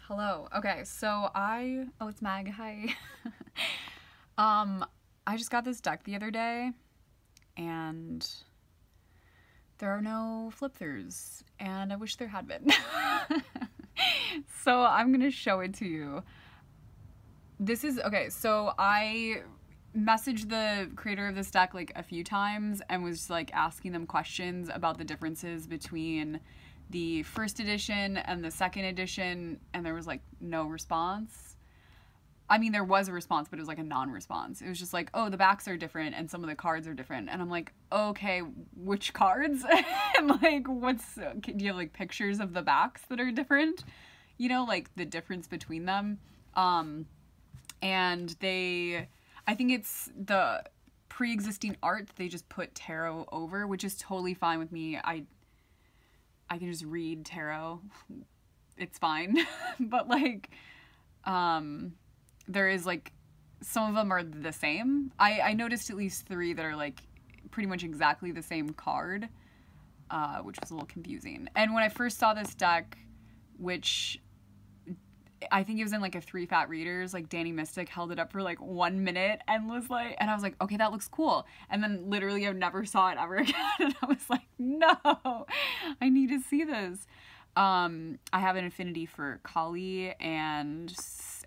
Hello. Okay, so oh, it's Mag. Hi. I just got this deck the other day, and there are no flip-throughs, and I wish there had been. So I'm gonna show it to you. Okay, so I messaged the creator of this deck like a few times and was like asking them questions about the differences between the first edition and the second edition, and there was like no response. I mean, there was a response, but it was like a non-response. It was just like, oh, the backs are different and some of the cards are different. And I'm like, okay, which cards? And like, do you have like pictures of the backs that are different? You know, like the difference between them. And I think it's the pre-existing art that they just put tarot over, which is totally fine with me. I can just read tarot. It's fine. But like, there is like, some of them are the same. I noticed at least 3 that are like pretty much exactly the same card, which was a little confusing. And when I first saw this deck, which I think it was in like a 3 Fat Readers, like Danny Mystic held it up for like 1 minute and was like, and I was like, okay, that looks cool. And then literally I never saw it ever again. And I was like, no, I need to see this. I have an affinity for Kali and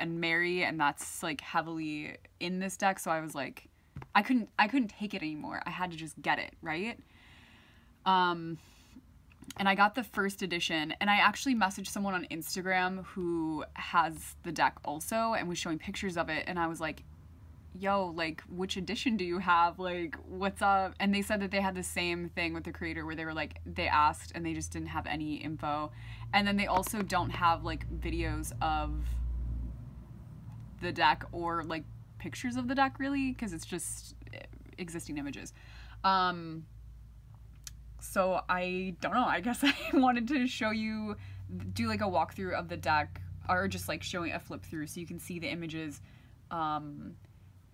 Mary, and that's like heavily in this deck. So I was like, I couldn't take it anymore. I had to just get it, right? And I got the first edition, and I actually messaged someone on Instagram who has the deck also and was showing pictures of it, and I was like, yo, like, which edition do you have? Like, what's up? And they said that they had the same thing with the creator where they were like, they asked and they just didn't have any info. And then they also don't have like videos of the deck or like pictures of the deck really, because it's just existing images. So I don't know, I guess I wanted to show you, do like a walkthrough of the deck, or just like showing a flip through so you can see the images,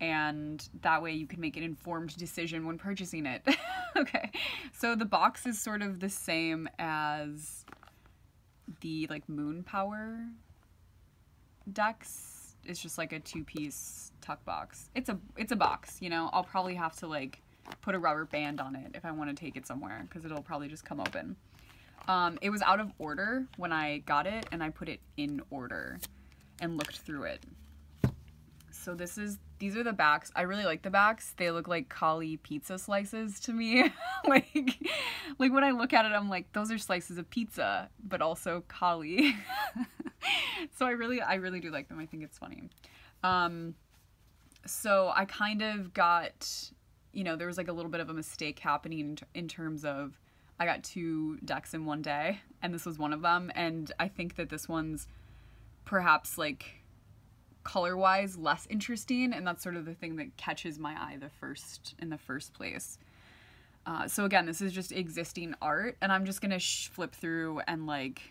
and that way you can make an informed decision when purchasing it. Okay, so the box is sort of the same as the like Moon Power decks. It's just like a 2-piece tuck box. It's a box, you know. I'll probably have to like put a rubber band on it if I want to take it somewhere, because it'll probably just come open. It was out of order when I got it, and I put it in order and looked through it. So these are the backs. I really like the backs. They look like Kali pizza slices to me. like when I look at it, I'm like, those are slices of pizza, but also Kali. So I really do like them. I think it's funny. So I kind of got, you know, there was like a little bit of a mistake happening in terms of I got 2 decks in one day, and this was one of them, and I think that this one's perhaps like color-wise less interesting, and that's sort of the thing that catches my eye in the first place. So again, this is just existing art, and I'm just gonna flip through and like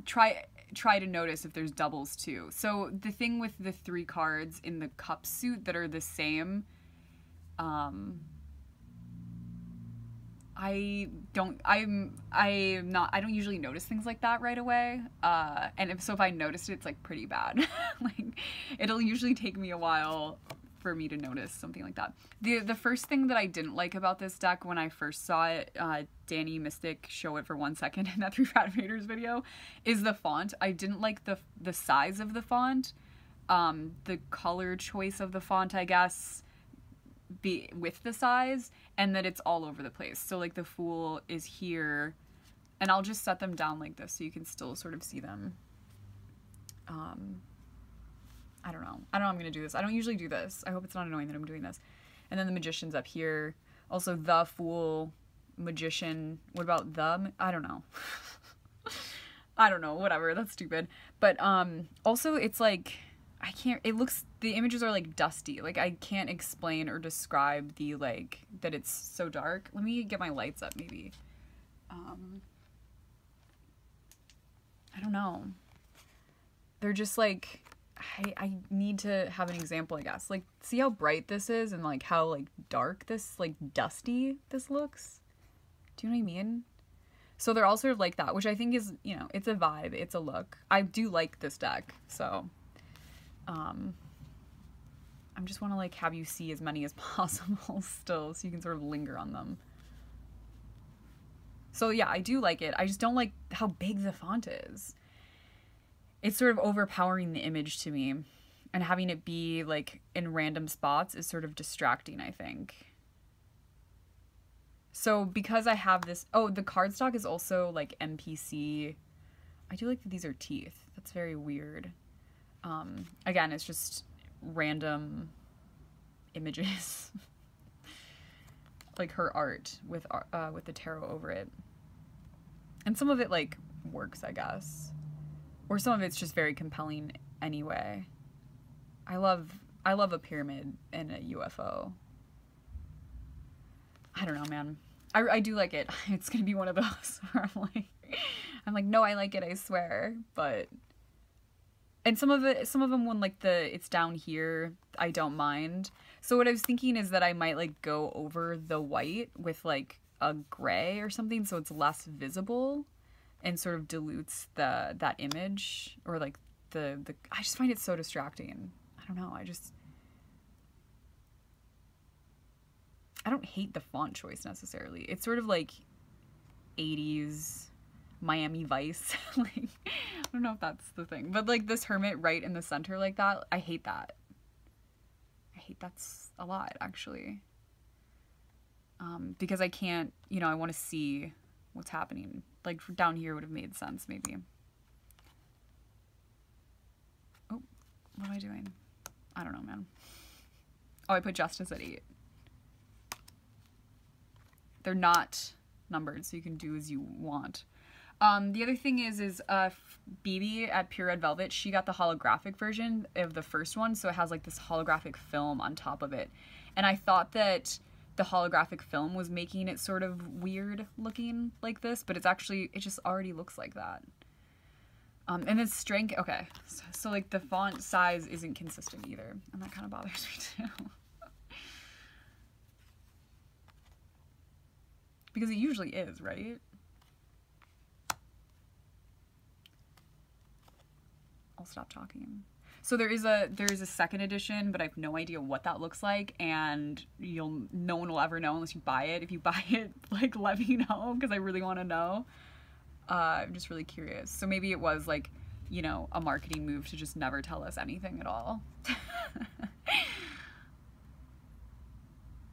try to notice if there's doubles too. So the thing with the 3 cards in the cup suit that are the same, I don't usually notice things like that right away. And if I noticed it, it's like pretty bad. Like, it'll usually take me a while for me to notice something like that. The first thing that I didn't like about this deck when I first saw it, Danny Mystic show it for 1 second in that 3 Fat Raiders video, is the font. I didn't like the size of the font, the color choice of the font, I guess, be with the size, and that it's all over the place. So like the Fool is here, and I'll just set them down like this so you can still sort of see them. I don't know how I'm gonna do this. I don't usually do this. I hope it's not annoying that I'm doing this. And then the Magician's up here. Also the Fool, Magician. What about I don't know. I don't know, whatever, that's stupid. But also it's like, the images are like dusty. Like I can't explain or describe that it's so dark. Let me get my lights up maybe. I don't know. They're just like, I need to have an example, I guess. Like, see how bright this is and like how like dark this, like dusty this looks? Do you know what I mean? So they're all sort of like that, which I think is, you know, it's a vibe, it's a look. I do like this deck, so I just want to like have you see as many as possible still, so you can sort of linger on them. So yeah, I do like it. I just don't like how big the font is. It's sort of overpowering the image to me, and having it be like in random spots is sort of distracting, I think. So because I have this, oh, the cardstock is also like MPC. I do like that these are teeth. That's very weird. Again, it's just random images. Like her art with the tarot over it. And some of it like works, I guess. Or some of it's just very compelling anyway. I love a pyramid and a UFO. I don't know, man. I do like it. It's gonna be one of those where I'm like, no, I like it, I swear. But, and some of them when like it's down here, I don't mind. So what I was thinking is that I might like go over the white with like a gray or something, so it's less visible and sort of dilutes that image, or like the I just find it so distracting. I don't know. I don't hate the font choice necessarily. It's sort of like 80s Miami Vice. Like, I don't know if that's the thing. But like this hermit right in the center like that, I hate that. I hate that a lot, actually. Because I can't, you know, I want to see what's happening. Like down here would have made sense, maybe. Oh, what am I doing? I don't know, man. Oh, I put Justice at 8. They're not numbered, so you can do as you want. The other thing is BB at Pure Red Velvet, she got the holographic version of the first one, so it has like this holographic film on top of it. And I thought that the holographic film was making it sort of weird looking like this, but it's actually, it just already looks like that. And it's strength, okay, so like the font size isn't consistent either, and that kind of bothers me too. Because it usually is, right? I'll stop talking. So there is a second edition, but I have no idea what that looks like, and no one will ever know unless you buy it. If you buy it, like, let me know, because I really want to know. I'm just really curious. So maybe it was like, you know, a marketing move to just never tell us anything at all.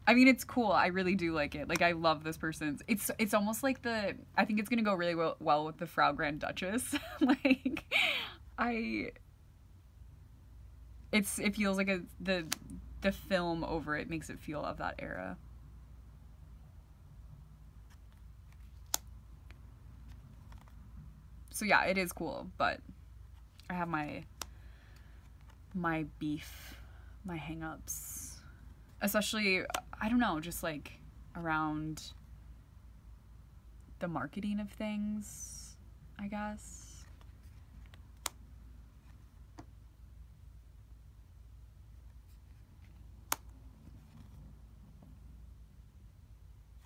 I mean, it's cool. I really do like it. Like, I love this person's. It's almost like I think it's gonna go really well with the Frau Grand Duchess. Like, it feels like the film over it makes it feel of that era. So yeah, it is cool, but I have my beef, my hang-ups. Especially, I don't know, just like around the marketing of things, I guess.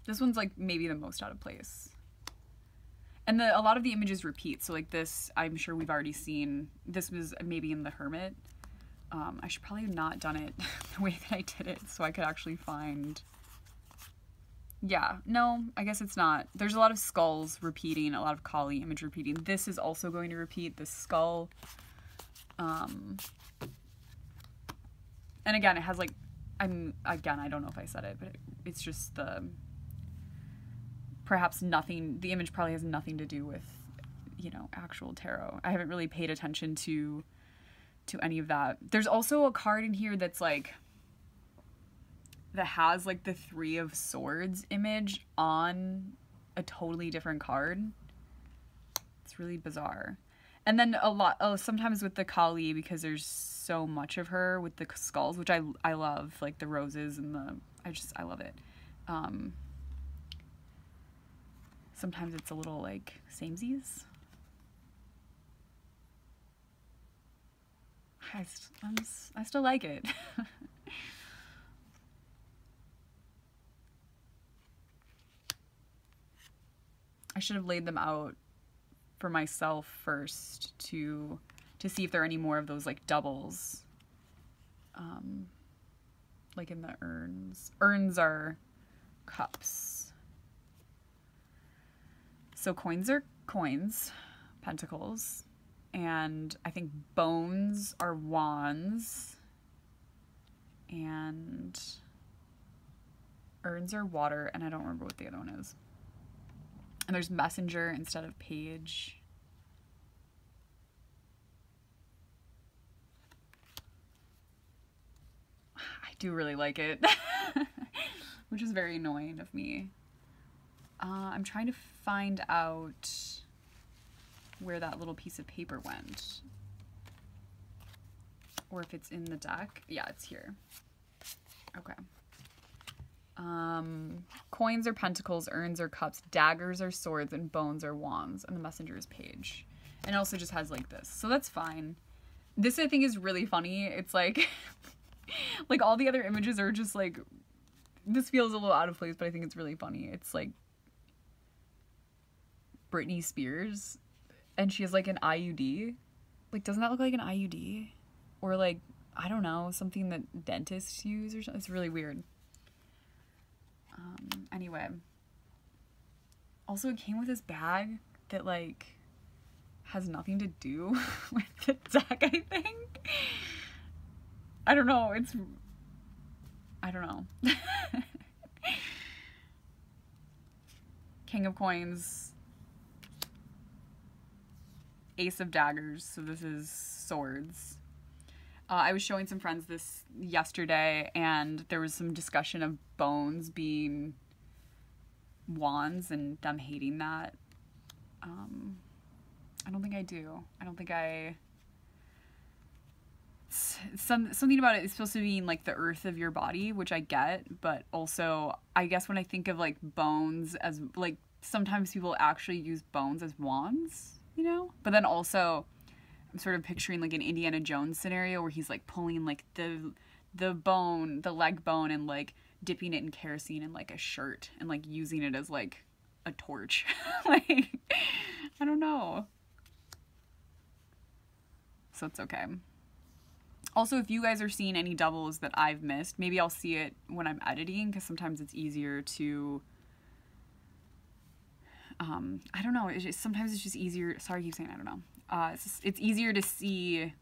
This one's like maybe the most out of place. And a lot of the images repeat. So like this, I'm sure we've already seen. This was maybe in the Hermit. I should probably have not done it the way that I did it so I could actually find... Yeah, no, I guess it's not. There's a lot of skulls repeating, a lot of Kali image repeating. This is also going to repeat, this skull. And again, it has like... I don't know if I said it, but it's just perhaps nothing... The image probably has nothing to do with, you know, actual tarot. I haven't really paid attention to any of that. There's also a card in here that's like, that has like the 3 of Swords image on a totally different card. It's really bizarre. And then sometimes with the Kali, because there's so much of her with the skulls, which I love, like the roses and I love it. Sometimes it's a little like samesies. I still like it. I should have laid them out for myself first to see if there are any more of those like doubles. Like in the urns. Urns are cups. So coins are coins, pentacles, and I think bones are wands, and urns are water, and I don't remember what the other one is. And there's messenger instead of page. I do really like it, which is very annoying of me. I'm trying to find out where that little piece of paper went. Or if it's in the deck. Yeah, it's here. Okay. Coins are pentacles, urns are cups, daggers are swords, and bones are wands. And the messenger is page. And it also just has like this. So that's fine. This I think is really funny. It's like, like all the other images are just like, this feels a little out of place, but I think it's really funny. It's like Britney Spears, and she has like an IUD. Like, doesn't that look like an IUD? Or like, I don't know, something that dentists use or something. It's really weird. Anyway. Also, it came with this bag that like has nothing to do with the deck, I think. I don't know. I don't know. King of Coins. Ace of Daggers, so this is swords. I was showing some friends this yesterday, and there was some discussion of bones being wands and them hating that. I don't think I do. I don't think I... Something about it is supposed to be like the earth of your body, which I get, but also I guess when I think of like bones as like, sometimes people actually use bones as wands, you know? But then also I'm sort of picturing like an Indiana Jones scenario where he's like pulling like the bone, the leg bone, and like dipping it in kerosene in like a shirt and like using it as like a torch. Like, I don't know. So it's okay. Also, if you guys are seeing any doubles that I've missed, maybe I'll see it when I'm editing, because sometimes it's easier to, I don't know, sometimes it's just easier, sorry I keep saying I don't know, it's easier to see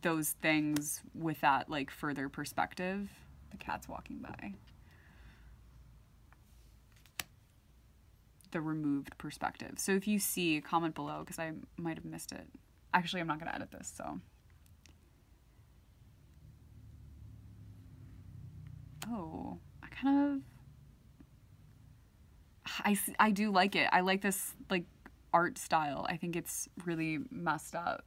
those things with that, like, further perspective. The cat's walking by. The removed perspective. So if you see, comment below, because I might have missed it. Actually, I'm not going to edit this, so... Oh, I kind of, I do like it. I like this, like, art style. I think it's really messed up.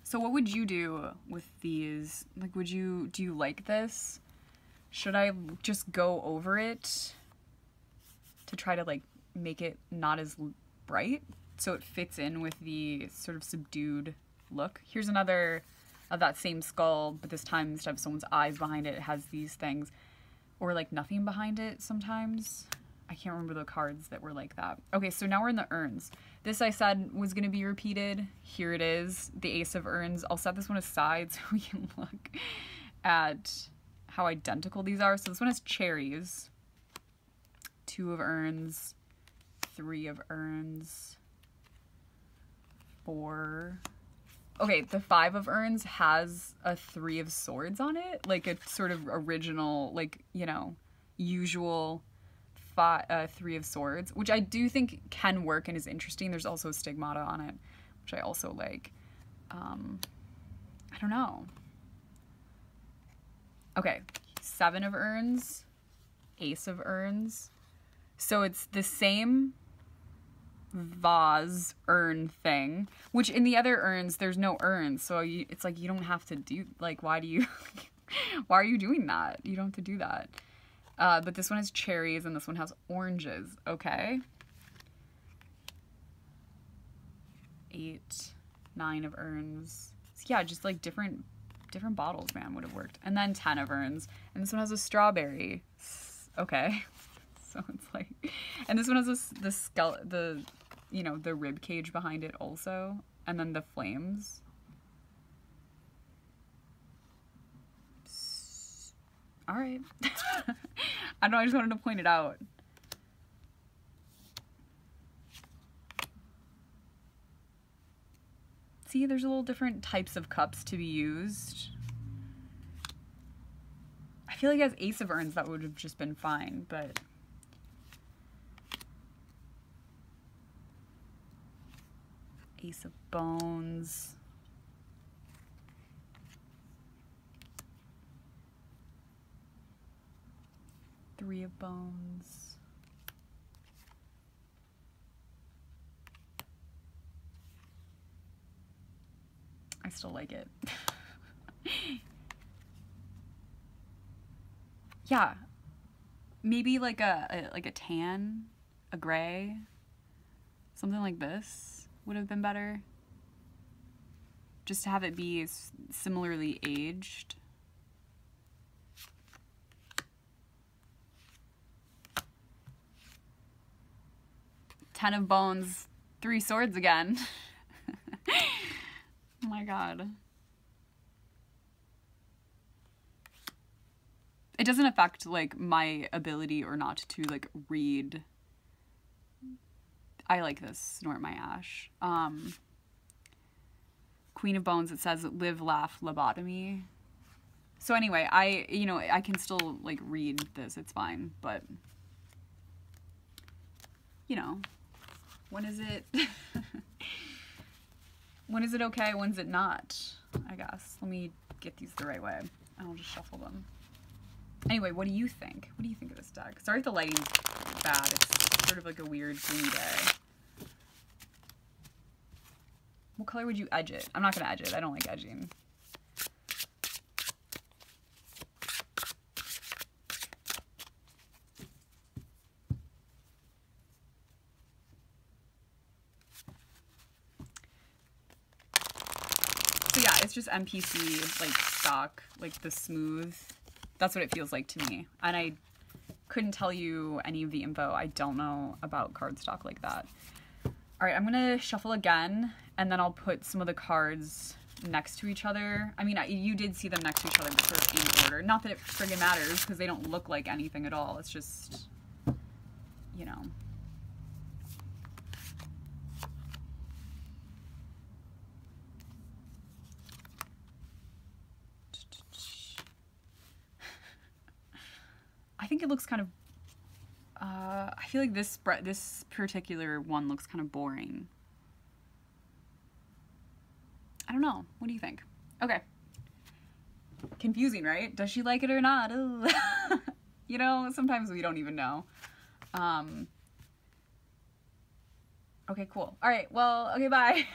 So what would you do with these? Like, do you like this? Should I just go over it to try to like make it not as bright so it fits in with the sort of subdued look? Here's another of that same skull, but this time instead of someone's eyes behind it, it has these things, or like nothing behind it sometimes. I can't remember the cards that were like that. Okay, so now we're in the urns. This I said was going to be repeated. Here it is, the Ace of Urns. I'll set this one aside so we can look at how identical these are. So this one has cherries. 2 of urns, 3 of urns, 4. Okay, the 5 of urns has a 3 of swords on it, like a sort of original, like, you know, usual 3 of swords, which I do think can work and is interesting. There's also a stigmata on it, which I also like. I don't know. Okay, 7 of urns, Ace of urns. So it's the same vase urn thing, which in the other urns, there's no urns. So it's like, you don't have to do, like, why are you doing that? You don't have to do that. But this one has cherries and this one has oranges. Okay. 8, 9 of urns. So yeah, just like different bottles, man, would have worked. And then 10 of urns. And this one has a strawberry. Okay. So it's like, and this one has the you know, the rib cage behind it also. And then the flames. All right. I don't know, I just wanted to point it out. See, there's a little different types of cups to be used. I feel like as Ace of Urns that would have just been fine, but Ace of Bones. Three of Bones. I still like it. Yeah, maybe like a tan, a gray, something like this would have been better. Just to have it be similarly aged. Ten of Bones, 3 swords again. Oh my god. It doesn't affect like my ability or not to like read. I like this, snort my ash. Queen of Bones, it says live, laugh, lobotomy. So anyway, I can still like read this, it's fine, but you know, when is it when is it okay? When's it not? I guess. Let me get these the right way. I'll just shuffle them. Anyway, what do you think? What do you think of this deck? Sorry if the lighting's bad. It's sort of like a weird gloomy day. What color would you edge it? I'm not going to edge it. I don't like edging. So yeah, it's just MPC, like stock, like the smooth. That's what it feels like to me. And I couldn't tell you any of the info. I don't know about cardstock like that. All right, I'm gonna shuffle again, and then I'll put some of the cards next to each other. I mean, you did see them next to each other, but sort of in order. Not that it friggin' matters, because they don't look like anything at all. It's just, you know. I think it looks kind of, I feel like this particular one looks kind of boring. I don't know. What do you think? Okay. Confusing, right? Does she like it or not? You know, sometimes we don't even know. Okay, cool. All right, well, okay, bye.